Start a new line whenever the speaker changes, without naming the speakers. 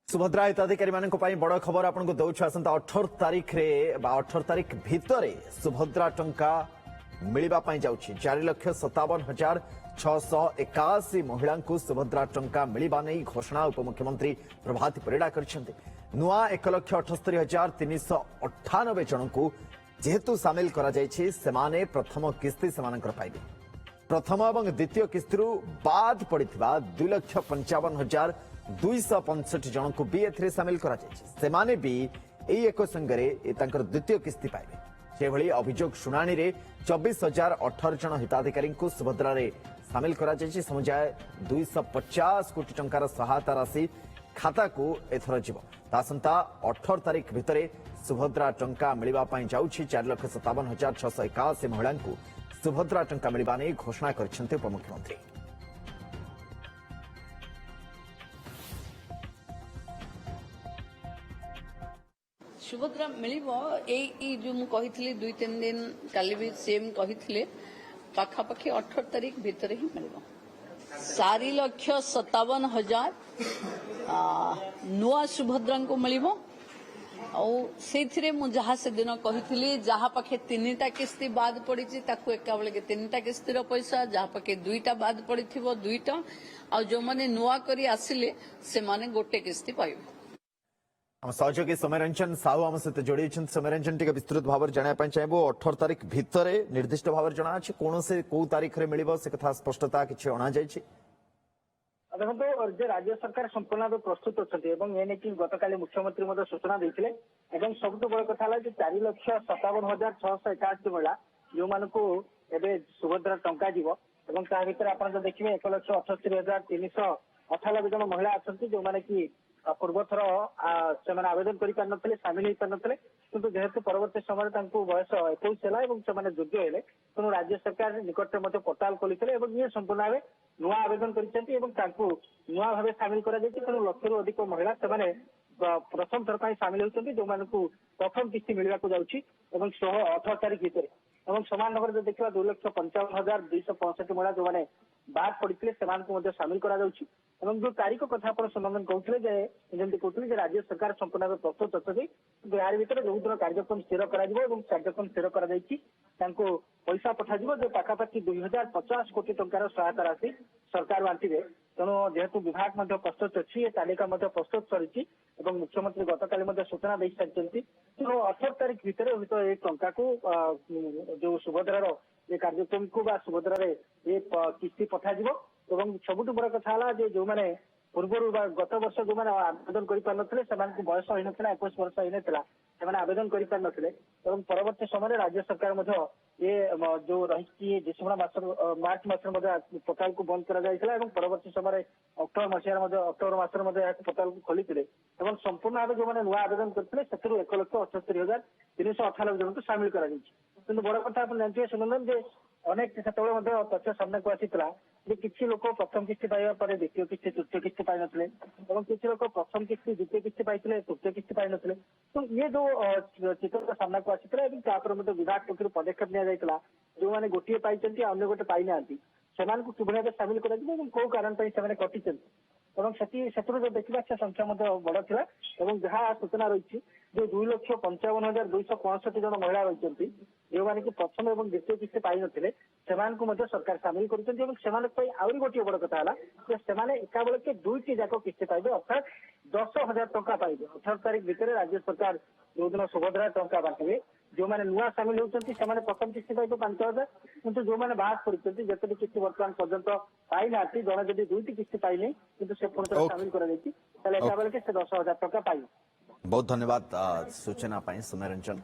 सुभद्रा हिताधिकारी मान बड़ खबर आपको दौछु आसंता 18 तारीख रे 18 तारीख भितर सुभद्रा टंका मिलवाई जाऊँगी 4,57,681 महिला सुभद्रा टंका मिलवा नहीं घोषणा उपमुख्यमंत्री प्रभात परिड़ा कर नुआ 1,78,398 जन को जेहेतु सामिल करा सेमाने प्रथम किस्ती सेमानकर पाइबे प्रथम और द्वितीय किस्ती बाद पड़ता 2,55,265 जन को भी एथिरे सामिल करा सेमाने भी एक संगरे द्वितीय किस्ती पाइबे से भली अभियोग शुणाणी रे 24,018 जन हिताधिकारी को सुभद्रा रे सामिल करा समुदाय 250 कोटी टंकार सहायता राशि खाता को एथर जीव आसंता 18 तारीख भितर सुभद्रा टंका मिलवा जाऊँगी 4,57,681 महिला को सुभद्रा टंका मिलवा नहीं घोषणा करछन्ते उपमुख्यमंत्री।
सुभद्रा मिलिबो जो मु कहिथिले 2-3 दिन काली भी सेम कहिथिले पाखापाखि 18 तारीख भितर ही मिलिबो 4,57,000 नुआ सुभद्रा को मिलिबो से मु जहा से दिन कही जहा पाखे 3टा किस्ती बाद पड़ी एका बेले 3टा किस्तीर पैसा जहा पाखे 2टा बाद पड़ी 2टा आ जो माने नुआ करी आसिले से माने गोटे किस्ती पाइबे।
हम सहयोगी सौम्यरंजन साहू आम सहित जोड़ी सौम्यरंजन टी विस्तृत भाव जानापी चाहबू 18 तारीख भितर निर्दिष्ट भाव जना अच्छे कौन से कौ तारीख में मिल से कथा स्पष्टता किसी अणा
देखो राज्य सरकार संपूर्ण भाव प्रस्तुत अच्छा गतकाली मुख्यमंत्री सूचना देते सब बड़ कथा 4,57,681 महिला जो मानू एवं सुभद्रा टंका जीव भितर आप देखिए 1,78,398 जन महिला अच्छा जो मैंने कि पूर्व थर से आवेदन कर सामिल हो पारे किंतु जेहेतु परवर्ती समय बयस 21 है योग्य है तेणु राज्य सरकार निकट में पोर्टाल खोली ये संपूर्ण भाव नुआ आवेदन कर नुआ भाव सामिल कर लक्षरू अधिक महिला से प्रथम थर सामिल होती जो मानू प्रथम किस्ती मिलवा जाऊँगी 18 तारीख भितर समान नगर देखा 2,55,265 महिला जो मैंने बाद पड़ी से सामिल करा जो तारीख कथा आप संबंधन कहते कहते राज्य सरकार संपूर्ण भाव प्रस्तुत अच्छी यार भर जो दिन कार्यक्रम स्थिर कार्यक्रम स्थिर कर पैसा पठा जो पाखापाखि 2,050 कोटी टंकार सहायता राशि सरकार बांटे तेणु जेहेतु विभाग प्रस्तुत अच्छी तालिका प्रस्तुत कर मुख्यमंत्री गतकाली सूचना दे सारी तेणु 18 तारीख भितर हूँ ये टंका को जो सुभद्रार ये कार्यक्रम को सुभद्रा ये किस्ती पठा सबुठ बड़ कथा जो मैंने पूर्व गत वर्ष जो मैंने आवेदन कर बयस हो 21 वर्ष होता आवेदन कर परवर्ती समय राज्य सरकार ये जो रही डिसेम्बर मार्च मस पोर्टाल को बंद कर परवर्ती समय अक्टोबर मसीह पोर्टाल को खोली संपूर्ण भाव जो मैंने नुआ आवेदन करते 1,78,398 जन को सामिल कर बड़ कथा आप जानते सुनंदन अनेक से तथ्य सामना को आसीला किसी लोग प्रथम किस्ती पाइबा पर द्वितीय किस्ती तृतीय किस्ती पाई नथिले किसी लोग प्रथम किस्ती द्वितीय किस्ती पाई तृतीय किस्ती पाई नथिले तो ये जो चित्र सामना को आसीला विभाग पक्ष पदक्षेप निया जो मैंने गोटे पाई अन्य गोटे पाई ना से किभली सामिल कर कौ कारण कटि जो देखा से संख्या बड़ था जहाँ सूचना रही जो 2,55,265 जन महिला रही जो मैंने प्रथम और द्वितीय किस्ती पाई नथिले सरकार सामिल कर गोटे बड़ कथा है एका बेलके 2टी जाक किस्ती पाइबे अर्थात 10,000 टंका पाइबे 18 तारीख भितर राज्य सरकार जो दिन सुभद्रा टंका बांटे जो मैंने नुआ सामिल होती प्रथम किस्ती पाइबे 5,000 किंतु जो मैंने बाहर पड़ते जिते किस्ती बर्तमान पर्यंत पाई ना जड़े जब 2टी किस्ती पाइले किंतु से पुणी सामिल कर एका बेलके से 10,000 टंका पाइबे।
बहुत धन्यवाद सूचना सौम्यरंजन।